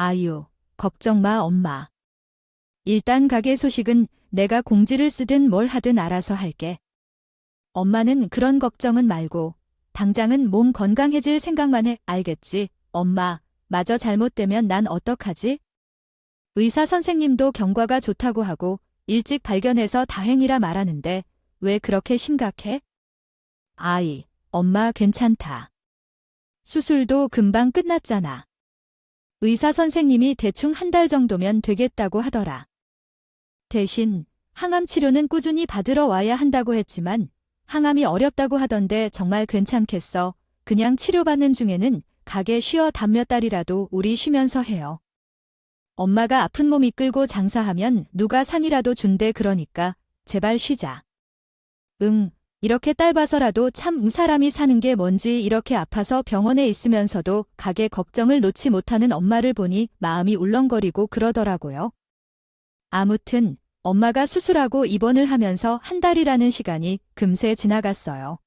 아유, 걱정 마, 엄마. 일단 가게 소식은 내가 공지를 쓰든 뭘 하든 알아서 할게. 엄마는 그런 걱정은 말고 당장은 몸 건강해질 생각만 해. 알겠지? 엄마, 마저 잘못되면 난 어떡하지? 의사 선생님도 경과가 좋다고 하고 일찍 발견해서 다행이라 말하는데 왜 그렇게 심각해? 아이, 엄마 괜찮다. 수술도 금방 끝났잖아. 의사 선생님이 대충 한 달 정도면 되겠다고 하더라. 대신 항암 치료는 꾸준히 받으러 와야 한다고 했지만 항암이 어렵다고 하던데 정말 괜찮겠어. 그냥 치료받는 중에는 가게 쉬어 담 몇 달이라도 우리 쉬면서 해요. 엄마가 아픈 몸 이끌고 장사하면 누가 상이라도 준대. 그러니까 제발 쉬자. 응, 이렇게 딸 봐서라도 참 사람이 사는 게 뭔지. 이렇게 아파서 병원에 있으면서도 가게 걱정을 놓지 못하는 엄마를 보니 마음이 울렁거리고 그러더라고요. 아무튼 엄마가 수술하고 입원을 하면서 한 달이라는 시간이 금세 지나갔어요.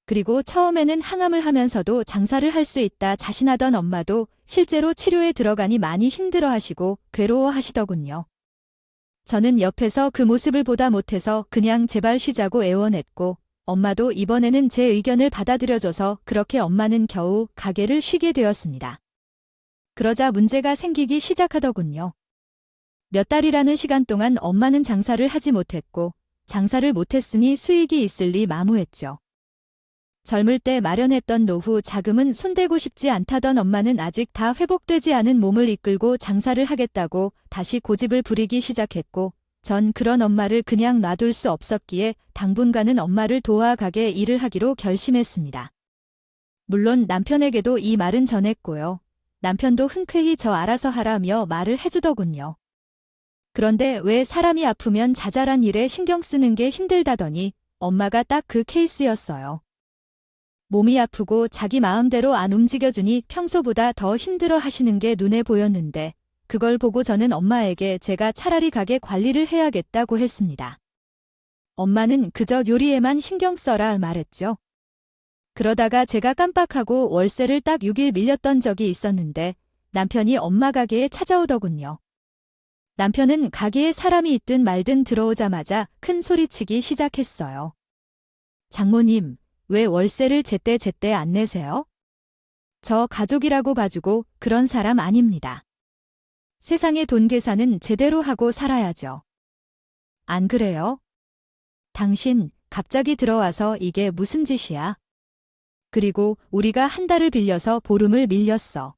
그리고 처음에는 항암을 하면서도 장사를 할 수 있다 자신하던 엄마도 실제로 치료에 들어가니 많이 힘들어하시고 괴로워하시더군요. 저는 옆에서 그 모습을 보다 못해서 그냥 제발 쉬자고 애원했고 엄마도 이번에는 제 의견을 받아들여줘서 그렇게 엄마는 겨우 가게를 쉬게 되었습니다. 그러자 문제가 생기기 시작하더군요. 몇 달이라는 시간 동안 엄마는 장사를 하지 못했고 장사를 못했으니 수익이 있을 리 마무했죠. 젊을 때 마련했던 노후 자금은 손대고 싶지 않다던 엄마는 아직 다 회복되지 않은 몸을 이끌고 장사를 하겠다고 다시 고집을 부리기 시작했고 전 그런 엄마를 그냥 놔둘 수 없었기에 당분간은 엄마를 도와 가게 일을 하기로 결심했습니다. 물론 남편에게도 이 말은 전했고요. 남편도 흔쾌히 저 알아서 하라며 말을 해주더군요. 그런데 왜 사람이 아프면 자잘한 일에 신경 쓰는 게 힘들다더니 엄마가 딱 그 케이스였어요. 몸이 아프고 자기 마음대로 안 움직여주니 평소보다 더 힘들어 하시는 게 눈에 보였는데 그걸 보고 저는 엄마에게 제가 차라리 가게 관리를 해야겠다고 했습니다. 엄마는 그저 요리에만 신경 써라 말했죠. 그러다가 제가 깜빡하고 월세를 딱 6일 밀렸던 적이 있었는데 남편이 엄마 가게에 찾아오더군요. 남편은 가게에 사람이 있든 말든 들어오자마자 큰 소리치기 시작했어요. 장모님, 왜 월세를 제때 안 내세요? 저 가족이라고 봐주고 그런 사람 아닙니다. 세상에 돈 계산은 제대로 하고 살아야죠. 안 그래요? 당신 갑자기 들어와서 이게 무슨 짓이야? 그리고 우리가 한 달을 빌려서 보름을 밀렸어.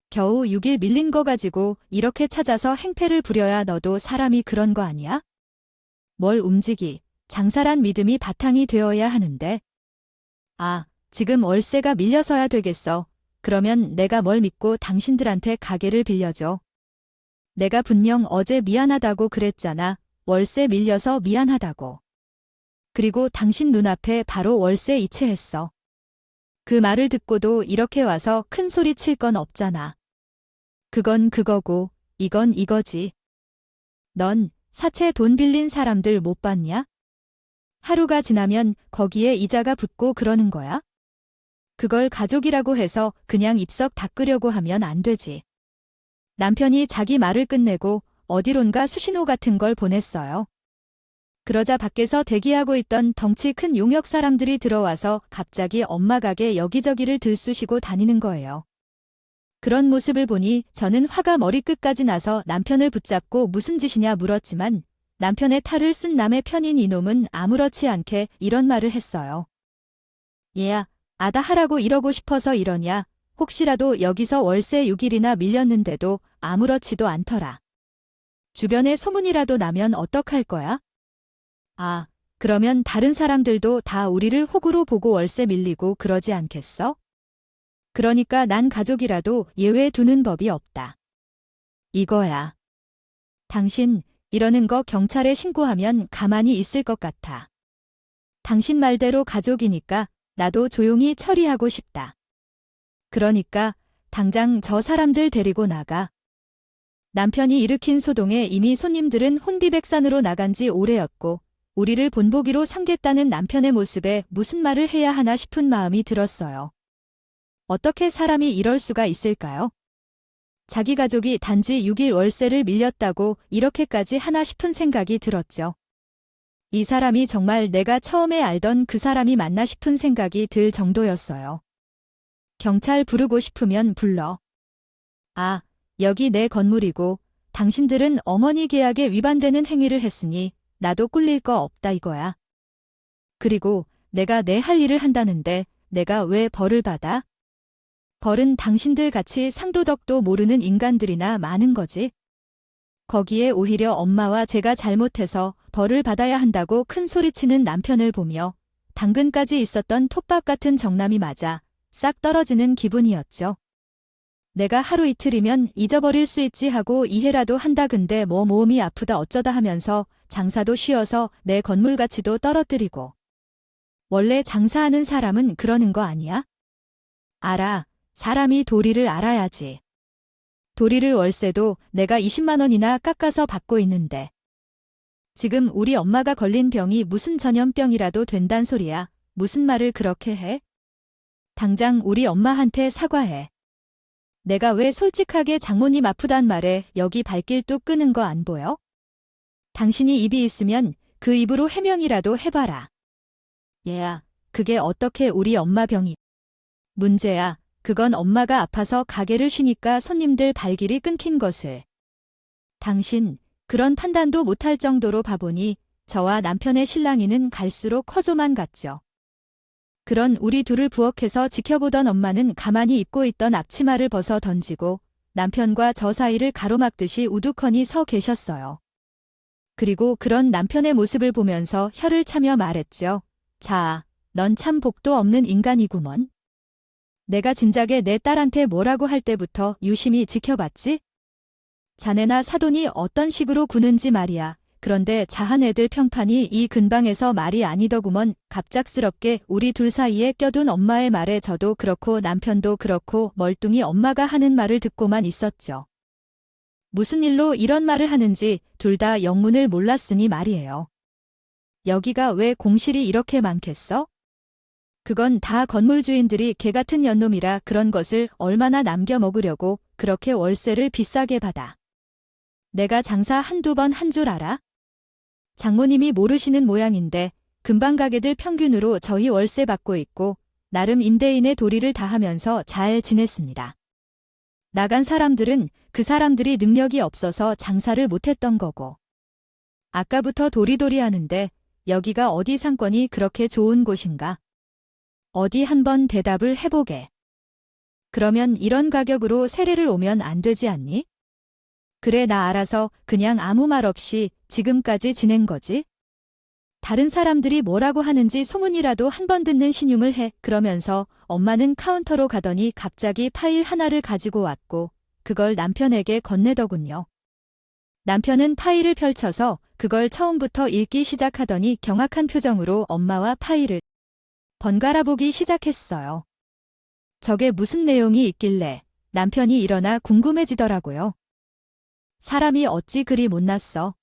겨우 6일 밀린 거 가지고 이렇게 찾아서 행패를 부려야 너도 사람이 그런 거 아니야? 뭘 움직이, 장사란 믿음이 바탕이 되어야 하는데. 아, 지금 월세가 밀려서야 되겠어. 그러면 내가 뭘 믿고 당신들한테 가게를 빌려줘. 내가 분명 어제 미안하다고 그랬잖아. 월세 밀려서 미안하다고. 그리고 당신 눈앞에 바로 월세 이체했어. 그 말을 듣고도 이렇게 와서 큰 소리 칠 건 없잖아. 그건 그거고 이건 이거지. 넌 사채 돈 빌린 사람들 못 봤냐? 하루가 지나면 거기에 이자가 붙고 그러는 거야? 그걸 가족이라고 해서 그냥 입석 닦으려고 하면 안 되지. 남편이 자기 말을 끝내고 어디론가 수신호 같은 걸 보냈어요. 그러자 밖에서 대기하고 있던 덩치 큰 용역 사람들이 들어와서 갑자기 엄마 가게 여기저기를 들쑤시고 다니는 거예요. 그런 모습을 보니 저는 화가 머리끝까지 나서 남편을 붙잡고 무슨 짓이냐 물었지만 남편의 탈을 쓴 남의 편인 이놈은 아무렇지 않게 이런 말을 했어요. 얘야, 아다 하라고 이러고 싶어서 이러냐? 혹시라도 여기서 월세 6일이나 밀렸는데도 아무렇지도 않더라. 주변에 소문이라도 나면 어떡할 거야? 아, 그러면 다른 사람들도 다 우리를 호구로 보고 월세 밀리고 그러지 않겠어? 그러니까 난 가족이라도 예외 두는 법이 없다. 이거야. 당신 이러는 거 경찰에 신고하면 가만히 있을 것 같아. 당신 말대로 가족이니까 나도 조용히 처리하고 싶다. 그러니까 당장 저 사람들 데리고 나가. 남편이 일으킨 소동에 이미 손님들은 혼비백산으로 나간 지 오래였고 우리를 본보기로 삼겠다는 남편의 모습에 무슨 말을 해야 하나 싶은 마음이 들었어요. 어떻게 사람이 이럴 수가 있을까요? 자기 가족이 단지 6일 월세를 밀렸다고 이렇게까지 하나 싶은 생각이 들었죠. 이 사람이 정말 내가 처음에 알던 그 사람이 맞나 싶은 생각이 들 정도였어요. 경찰 부르고 싶으면 불러. 아, 여기 내 건물이고 당신들은 어머니 계약에 위반되는 행위를 했으니 나도 꿀릴 거 없다 이거야. 그리고 내가 내 할 일을 한다는데 내가 왜 벌을 받아? 벌은 당신들 같이 상도덕도 모르는 인간들이나 많은 거지. 거기에 오히려 엄마와 제가 잘못해서 벌을 받아야 한다고 큰 소리치는 남편을 보며 당근까지 있었던 톱밥 같은 정남이 맞아 싹 떨어지는 기분이었죠. 내가 하루 이틀이면 잊어버릴 수 있지 하고 이해라도 한다 근데 뭐 몸이 아프다 어쩌다 하면서 장사도 쉬어서 내 건물 가치도 떨어뜨리고. 원래 장사하는 사람은 그러는 거 아니야? 알아. 사람이 도리를 알아야지. 도리를 월세도 내가 20만 원이나 깎아서 받고 있는데. 지금 우리 엄마가 걸린 병이 무슨 전염병이라도 된단 소리야. 무슨 말을 그렇게 해? 당장 우리 엄마한테 사과해. 내가 왜 솔직하게 장모님 아프단 말에 여기 발길 뚝 끄는 거 안 보여? 당신이 입이 있으면 그 입으로 해명이라도 해봐라. 얘야, 그게 어떻게 우리 엄마 병이? 문제야. 그건 엄마가 아파서 가게를 쉬니까 손님들 발길이 끊긴 것을. 당신, 그런 판단도 못할 정도로 바보니 저와 남편의 실랑이는 갈수록 커져만 갔죠. 그런 우리 둘을 부엌에서 지켜보던 엄마는 가만히 입고 있던 앞치마를 벗어 던지고 남편과 저 사이를 가로막듯이 우두커니 서 계셨어요. 그리고 그런 남편의 모습을 보면서 혀를 차며 말했죠. 자, 넌 참 복도 없는 인간이구먼. 내가 진작에 내 딸한테 뭐라고 할 때부터 유심히 지켜봤지? 자네나 사돈이 어떤 식으로 구는지 말이야. 그런데 자한 애들 평판이 이 근방에서 말이 아니더구먼. 갑작스럽게 우리 둘 사이에 껴둔 엄마의 말에 저도 그렇고 남편도 그렇고 멀뚱히 엄마가 하는 말을 듣고만 있었죠. 무슨 일로 이런 말을 하는지 둘 다 영문을 몰랐으니 말이에요. 여기가 왜 공실이 이렇게 많겠어? 그건 다 건물 주인들이 개 같은 연놈이라 그런 것을 얼마나 남겨 먹으려고 그렇게 월세를 비싸게 받아. 내가 장사 한두 번 한 줄 알아? 장모님이 모르시는 모양인데 근방 가게들 평균으로 저희 월세 받고 있고 나름 임대인의 도리를 다하면서 잘 지냈습니다. 나간 사람들은 그 사람들이 능력이 없어서 장사를 못했던 거고. 아까부터 도리도리 하는데 여기가 어디 상권이 그렇게 좋은 곳인가? 어디 한번 대답을 해보게. 그러면 이런 가격으로 세례를 오면 안 되지 않니? 그래 나 알아서 그냥 아무 말 없이 지금까지 지낸 거지? 다른 사람들이 뭐라고 하는지 소문이라도 한 번 듣는 신용을 해. 그러면서 엄마는 카운터로 가더니 갑자기 파일 하나를 가지고 왔고 그걸 남편에게 건네더군요. 남편은 파일을 펼쳐서 그걸 처음부터 읽기 시작하더니 경악한 표정으로 엄마와 파일을 번갈아 보기 시작했어요. 저게 무슨 내용이 있길래 남편이 일어나 궁금해지더라고요. 사람이 어찌 그리 못났어.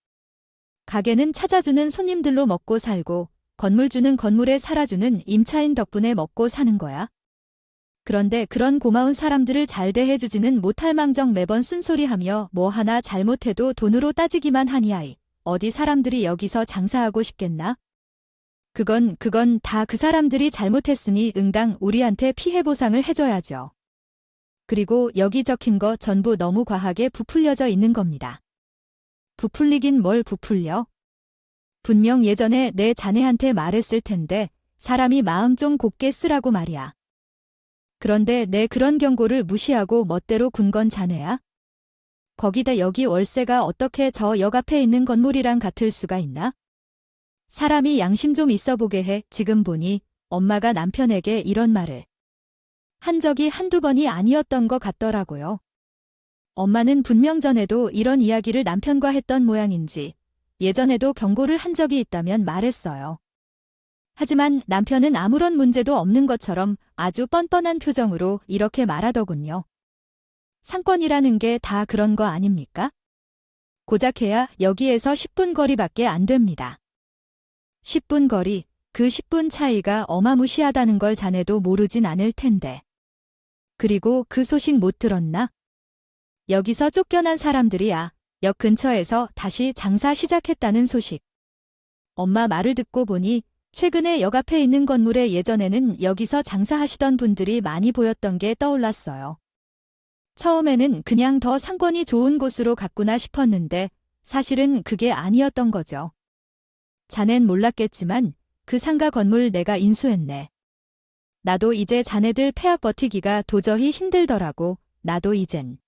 가게는 찾아주는 손님들로 먹고 살고 건물주는 건물에 살아주는 임차인 덕분에 먹고 사는 거야. 그런데 그런 고마운 사람들을 잘 대해주지는 못할 망정 매번 쓴소리하며 뭐 하나 잘못해도 돈으로 따지기만 하니 아이. 어디 사람들이 여기서 장사하고 싶겠나? 그건 다 그 사람들이 잘못했으니 응당 우리한테 피해 보상을 해줘야죠. 그리고 여기 적힌 거 전부 너무 과하게 부풀려져 있는 겁니다. 부풀리긴 뭘 부풀려? 분명 예전에 내 자네한테 말했을 텐데 사람이 마음 좀 곱게 쓰라고 말이야. 그런데 내 그런 경고를 무시하고 멋대로 군 건 자네야? 거기다 여기 월세가 어떻게 저 역 앞에 있는 건물이랑 같을 수가 있나? 사람이 양심 좀 있어 보게 해. 지금 보니 엄마가 남편에게 이런 말을 한 적이 한두 번이 아니었던 것 같더라고요. 엄마는 분명 전에도 이런 이야기를 남편과 했던 모양인지 예전에도 경고를 한 적이 있다면 말했어요. 하지만 남편은 아무런 문제도 없는 것처럼 아주 뻔뻔한 표정으로 이렇게 말하더군요. 상권이라는 게 다 그런 거 아닙니까? 고작해야 여기에서 10분 거리밖에 안 됩니다. 10분 거리, 그 10분 차이가 어마무시하다는 걸 자네도 모르진 않을 텐데. 그리고 그 소식 못 들었나? 여기서 쫓겨난 사람들이야 역 근처에서 다시 장사 시작했다는 소식. 엄마 말을 듣고 보니 최근에 역 앞에 있는 건물에 예전에는 여기서 장사하시던 분들이 많이 보였던 게 떠올랐어요. 처음에는 그냥 더 상권이 좋은 곳으로 갔구나 싶었는데 사실은 그게 아니었던 거죠. 자넨 몰랐겠지만 그 상가 건물 내가 인수했네. 나도 이제 자네들 폐업 버티기가 도저히 힘들더라고. 나도 이젠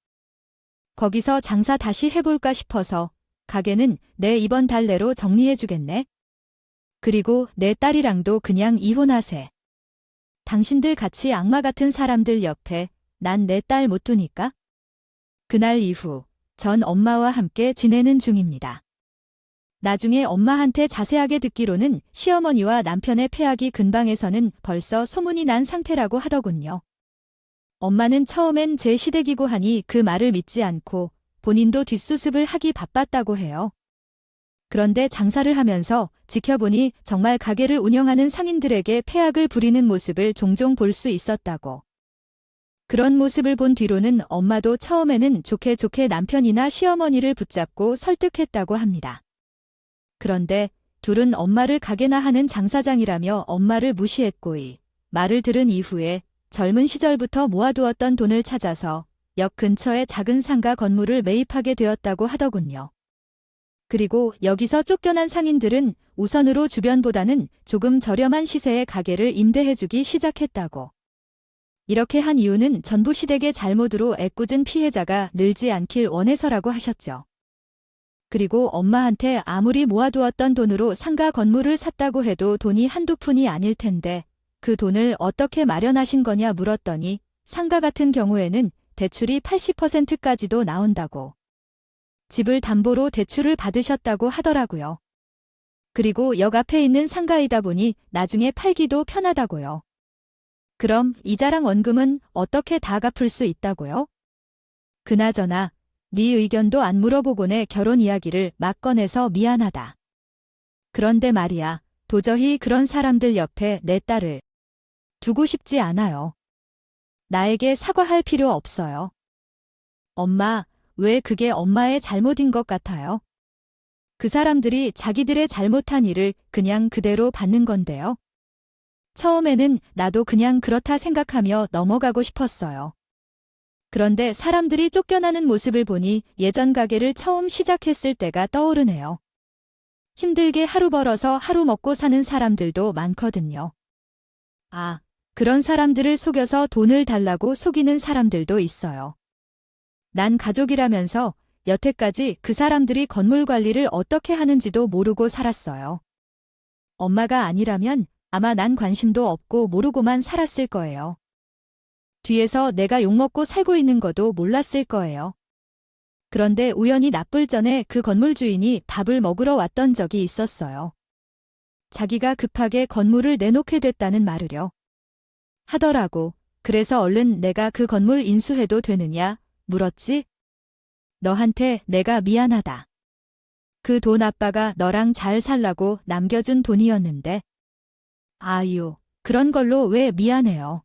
거기서 장사 다시 해볼까 싶어서 가게는 내 이번 달 내로 정리해주겠네. 그리고 내 딸이랑도 그냥 이혼하세. 당신들 같이 악마 같은 사람들 옆에 난 내 딸 못 두니까. 그날 이후 전 엄마와 함께 지내는 중입니다. 나중에 엄마한테 자세하게 듣기로는 시어머니와 남편의 폐악이 근방에서는 벌써 소문이 난 상태라고 하더군요. 엄마는 처음엔 제 시댁이고 하니 그 말을 믿지 않고 본인도 뒷수습을 하기 바빴다고 해요. 그런데 장사를 하면서 지켜보니 정말 가게를 운영하는 상인들에게 폐악을 부리는 모습을 종종 볼 수 있었다고. 그런 모습을 본 뒤로는 엄마도 처음에는 좋게 좋게 남편이나 시어머니를 붙잡고 설득했다고 합니다. 그런데 둘은 엄마를 가게나 하는 장사장이라며 엄마를 무시했고 이 말을 들은 이후에 젊은 시절부터 모아두었던 돈을 찾아서 역 근처의 작은 상가 건물을 매입하게 되었다고 하더군요. 그리고 여기서 쫓겨난 상인들은 우선으로 주변보다는 조금 저렴한 시세의 가게를 임대해주기 시작했다고. 이렇게 한 이유는 전부 시댁의 잘못으로 애꿎은 피해자가 늘지 않길 원해서라고 하셨죠. 그리고 엄마한테 아무리 모아두었던 돈으로 상가 건물을 샀다고 해도 돈이 한두 푼이 아닐 텐데 그 돈을 어떻게 마련하신 거냐 물었더니 상가 같은 경우에는 대출이 80%까지도 나온다고. 집을 담보로 대출을 받으셨다고 하더라고요. 그리고 역 앞에 있는 상가이다 보니 나중에 팔기도 편하다고요. 그럼 이자랑 원금은 어떻게 다 갚을 수 있다고요? 그나저나 네 의견도 안 물어보고내 결혼 이야기를 막 꺼내서 미안하다. 그런데 말이야, 도저히 그런 사람들 옆에 내 딸을 두고 싶지 않아요. 나에게 사과할 필요 없어요. 엄마, 왜 그게 엄마의 잘못인 것 같아요? 그 사람들이 자기들의 잘못한 일을 그냥 그대로 받는 건데요. 처음에는 나도 그냥 그렇다 생각하며 넘어가고 싶었어요. 그런데 사람들이 쫓겨나는 모습을 보니 예전 가게를 처음 시작했을 때가 떠오르네요. 힘들게 하루 벌어서 하루 먹고 사는 사람들도 많거든요. 아, 그런 사람들을 속여서 돈을 달라고 속이는 사람들도 있어요. 난 가족이라면서 여태까지 그 사람들이 건물 관리를 어떻게 하는지도 모르고 살았어요. 엄마가 아니라면 아마 난 관심도 없고 모르고만 살았을 거예요. 뒤에서 내가 욕먹고 살고 있는 것도 몰랐을 거예요. 그런데 우연히 나쁠 전에 그 건물 주인이 밥을 먹으러 왔던 적이 있었어요. 자기가 급하게 건물을 내놓게 됐다는 말을요. 하더라고. 그래서 얼른 내가 그 건물 인수해도 되느냐 물었지. 너한테 내가 미안하다. 그 돈 아빠가 너랑 잘 살라고 남겨준 돈이었는데. 아유, 그런 걸로 왜 미안해요.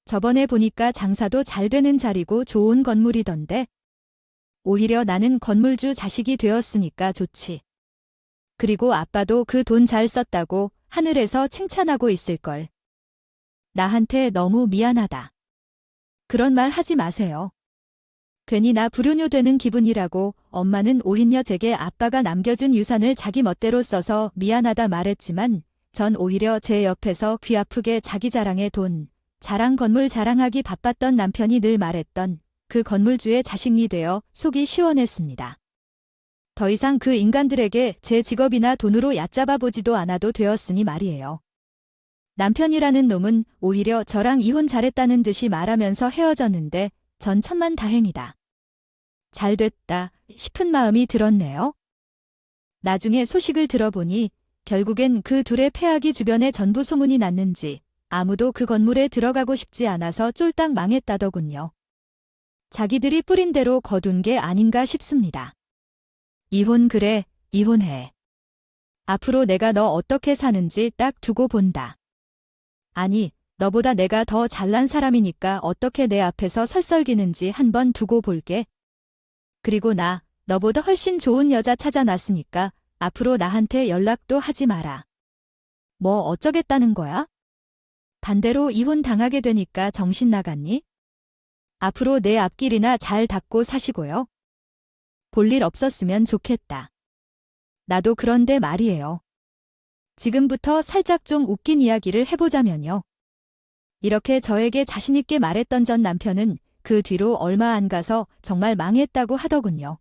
저번에 보니까 장사도 잘 되는 자리고 좋은 건물이던데. 오히려 나는 건물주 자식이 되었으니까 좋지. 그리고 아빠도 그 돈 잘 썼다고 하늘에서 칭찬하고 있을걸. 나한테 너무 미안하다. 그런 말 하지 마세요. 괜히 나 불효녀 되는 기분이라고. 엄마는 오히려 제게 아빠가 남겨준 유산을 자기 멋대로 써서 미안하다 말했지만 전 오히려 제 옆에서 귀 아프게 자기 자랑에 돈, 자랑 건물 자랑하기 바빴던 남편이 늘 말했던 그 건물주의 자식이 되어 속이 시원했습니다. 더 이상 그 인간들에게 제 직업이나 돈으로 얕잡아 보지도 않아도 되었으니 말이에요. 남편이라는 놈은 오히려 저랑 이혼 잘했다는 듯이 말하면서 헤어졌는데 전 천만다행이다. 잘 됐다 싶은 마음이 들었네요. 나중에 소식을 들어보니 결국엔 그 둘의 폐악이 주변에 전부 소문이 났는지 아무도 그 건물에 들어가고 싶지 않아서 쫄딱 망했다더군요. 자기들이 뿌린 대로 거둔 게 아닌가 싶습니다. 이혼 그래, 이혼해. 앞으로 내가 너 어떻게 사는지 딱 두고 본다. 아니, 너보다 내가 더 잘난 사람이니까 어떻게 내 앞에서 설설기는지 한번 두고 볼게. 그리고 나 너보다 훨씬 좋은 여자 찾아놨으니까 앞으로 나한테 연락도 하지 마라. 뭐 어쩌겠다는 거야? 반대로 이혼 당하게 되니까 정신 나갔니? 앞으로 내 앞길이나 잘 닦고 사시고요. 볼일 없었으면 좋겠다. 나도 그런데 말이에요. 지금부터 살짝 좀 웃긴 이야기를 해보자면요. 이렇게 저에게 자신있게 말했던 전 남편은 그 뒤로 얼마 안 가서 정말 망했다고 하더군요.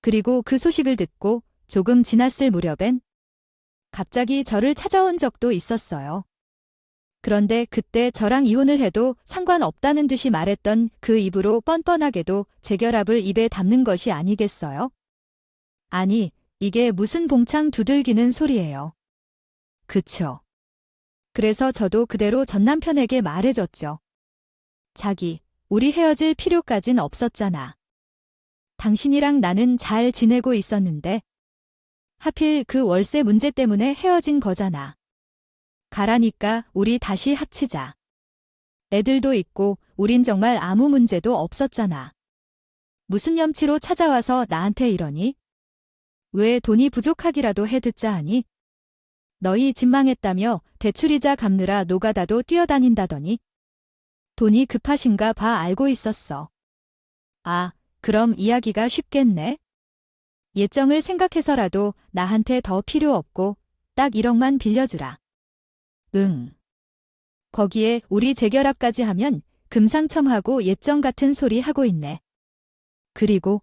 그리고 그 소식을 듣고 조금 지났을 무렵엔 갑자기 저를 찾아온 적도 있었어요. 그런데 그때 저랑 이혼을 해도 상관없다는 듯이 말했던 그 입으로 뻔뻔하게도 재결합을 입에 담는 것이 아니겠어요? 아니, 이게 무슨 봉창 두들기는 소리예요. 그쵸. 그래서 저도 그대로 전 남편에게 말해줬죠. 자기, 우리 헤어질 필요까진 없었잖아. 당신이랑 나는 잘 지내고 있었는데 하필 그 월세 문제 때문에 헤어진 거잖아. 가라니까 우리 다시 합치자. 애들도 있고 우린 정말 아무 문제도 없었잖아. 무슨 염치로 찾아와서 나한테 이러니? 왜 돈이 부족하기라도 해 듣자 하니? 너희 집 망했다며 대출이자 갚느라 노가다도 뛰어다닌다더니? 돈이 급하신가 봐 알고 있었어. 아, 그럼 이야기가 쉽겠네. 예정을 생각해서라도 나한테 더 필요 없고 딱 1억만 빌려주라. 응. 거기에 우리 재결합까지 하면 금상첨화고 예정 같은 소리 하고 있네. 그리고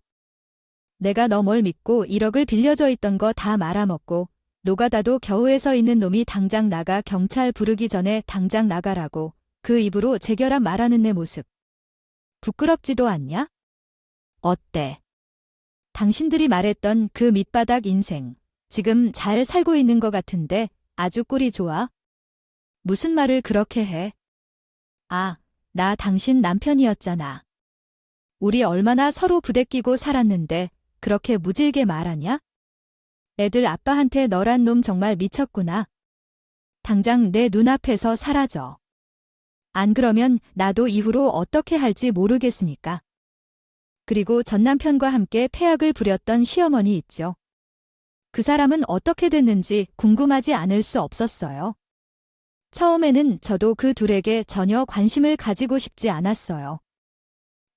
내가 너 뭘 믿고 1억을 빌려줘 있던 거 다 말아먹고 노가다도 겨우에 서 있는 놈이 당장 나가 경찰 부르기 전에 당장 나가라고 그 입으로 재결합 말하는 내 모습. 부끄럽지도 않냐? 어때? 당신들이 말했던 그 밑바닥 인생 지금 잘 살고 있는 것 같은데 아주 꼴이 좋아? 무슨 말을 그렇게 해? 아, 나 당신 남편이었잖아. 우리 얼마나 서로 부대끼고 살았는데 그렇게 무질게 말하냐? 애들 아빠한테 너란 놈 정말 미쳤구나. 당장 내 눈앞에서 사라져. 안 그러면 나도 이후로 어떻게 할지 모르겠으니까. 그리고 전 남편과 함께 패악을 부렸던 시어머니 있죠. 그 사람은 어떻게 됐는지 궁금하지 않을 수 없었어요. 처음에는 저도 그 둘에게 전혀 관심을 가지고 싶지 않았어요.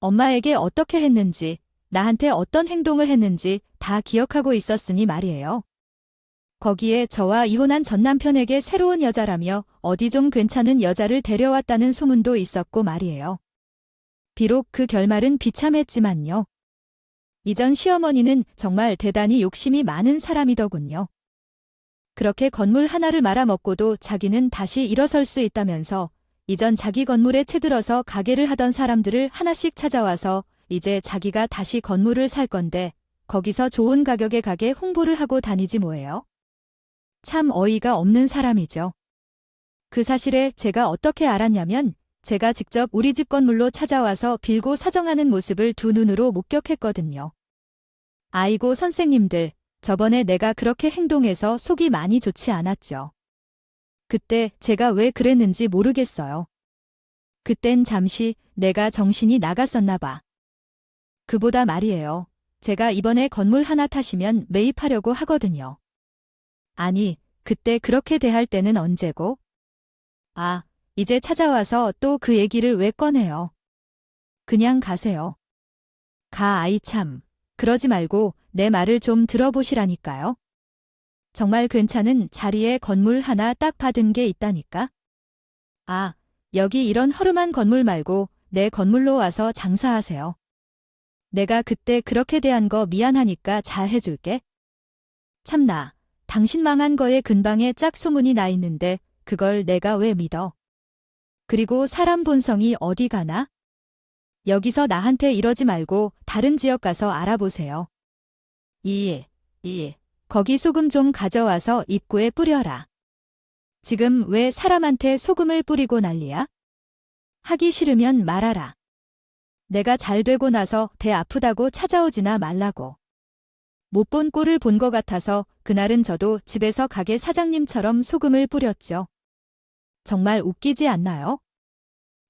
엄마에게 어떻게 했는지, 나한테 어떤 행동을 했는지 다 기억하고 있었으니 말이에요. 거기에 저와 이혼한 전 남편에게 새로운 여자라며 어디 좀 괜찮은 여자를 데려왔다는 소문도 있었고 말이에요. 비록 그 결말은 비참했지만요. 이전 시어머니는 정말 대단히 욕심이 많은 사람이더군요. 그렇게 건물 하나를 말아먹고도 자기는 다시 일어설 수 있다면서 이전 자기 건물에 채들어서 가게를 하던 사람들을 하나씩 찾아와서 이제 자기가 다시 건물을 살 건데 거기서 좋은 가격에 가게 홍보를 하고 다니지 뭐예요. 참 어이가 없는 사람이죠. 그 사실에 제가 어떻게 알았냐면 제가 직접 우리 집 건물로 찾아와서 빌고 사정하는 모습을 두 눈으로 목격했거든요. 아이고 선생님들, 저번에 내가 그렇게 행동해서 속이 많이 좋지 않았죠. 그때 제가 왜 그랬는지 모르겠어요. 그땐 잠시 내가 정신이 나갔었나 봐. 그보다 말이에요. 제가 이번에 건물 하나 타시면 매입하려고 하거든요. 아니, 그때 그렇게 대할 때는 언제고? 아, 이제 찾아와서 또 그 얘기를 왜 꺼내요? 그냥 가세요. 가 아이 참. 그러지 말고 내 말을 좀 들어보시라니까요. 정말 괜찮은 자리에 건물 하나 딱 받은 게 있다니까. 아, 여기 이런 허름한 건물 말고 내 건물로 와서 장사하세요. 내가 그때 그렇게 대한 거 미안하니까 잘 해줄게. 참나, 당신 망한 거에 근방에 짝 소문이 나 있는데 그걸 내가 왜 믿어? 그리고 사람 본성이 어디 가나? 여기서 나한테 이러지 말고 다른 지역 가서 알아보세요. 거기 소금 좀 가져와서 입구에 뿌려라. 지금 왜 사람한테 소금을 뿌리고 난리야? 하기 싫으면 말하라. 내가 잘 되고 나서 배 아프다고 찾아오지나 말라고. 못 본 꼴을 본 것 같아서 그날은 저도 집에서 가게 사장님처럼 소금을 뿌렸죠. 정말 웃기지 않나요?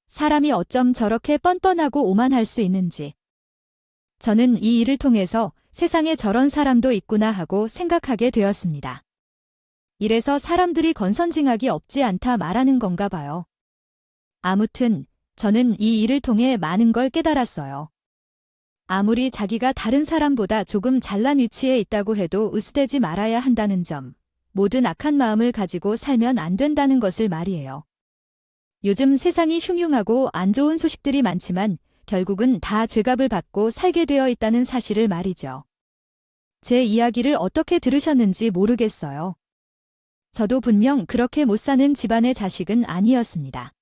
사람이 어쩜 저렇게 뻔뻔하고 오만할 수 있는지. 저는 이 일을 통해서 세상에 저런 사람도 있구나 하고 생각하게 되었습니다. 이래서 사람들이 건선징악이 없지 않다 말하는 건가 봐요. 아무튼 저는 이 일을 통해 많은 걸 깨달았어요. 아무리 자기가 다른 사람보다 조금 잘난 위치에 있다고 해도 으스대지 말아야 한다는 점, 모든 악한 마음을 가지고 살면 안 된다는 것을 말이에요. 요즘 세상이 흉흉하고 안 좋은 소식들이 많지만 결국은 다 죄값을 받고 살게 되어 있다는 사실을 말이죠. 제 이야기를 어떻게 들으셨는지 모르겠어요. 저도 분명 그렇게 못 사는 집안의 자식은 아니었습니다.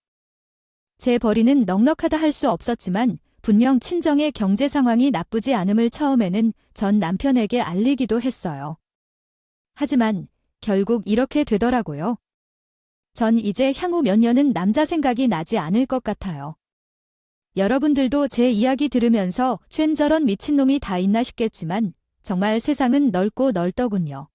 제 벌이는 넉넉하다 할 수 없었지만 분명 친정의 경제 상황이 나쁘지 않음을 처음에는 전 남편에게 알리기도 했어요. 하지만 결국 이렇게 되더라고요. 전 이제 향후 몇 년은 남자 생각이 나지 않을 것 같아요. 여러분들도 제 이야기 들으면서 쉔 저런 미친놈이 다 있나 싶겠지만 정말 세상은 넓고 넓더군요.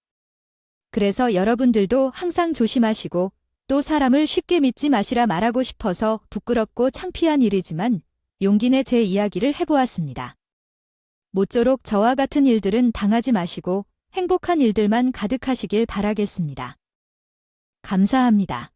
그래서 여러분들도 항상 조심하시고 또 사람을 쉽게 믿지 마시라 말하고 싶어서 부끄럽고 창피한 일이지만 용기 내 제 이야기를 해보았습니다. 모쪼록 저와 같은 일들은 당하지 마시고 행복한 일들만 가득하시길 바라겠습니다. 감사합니다.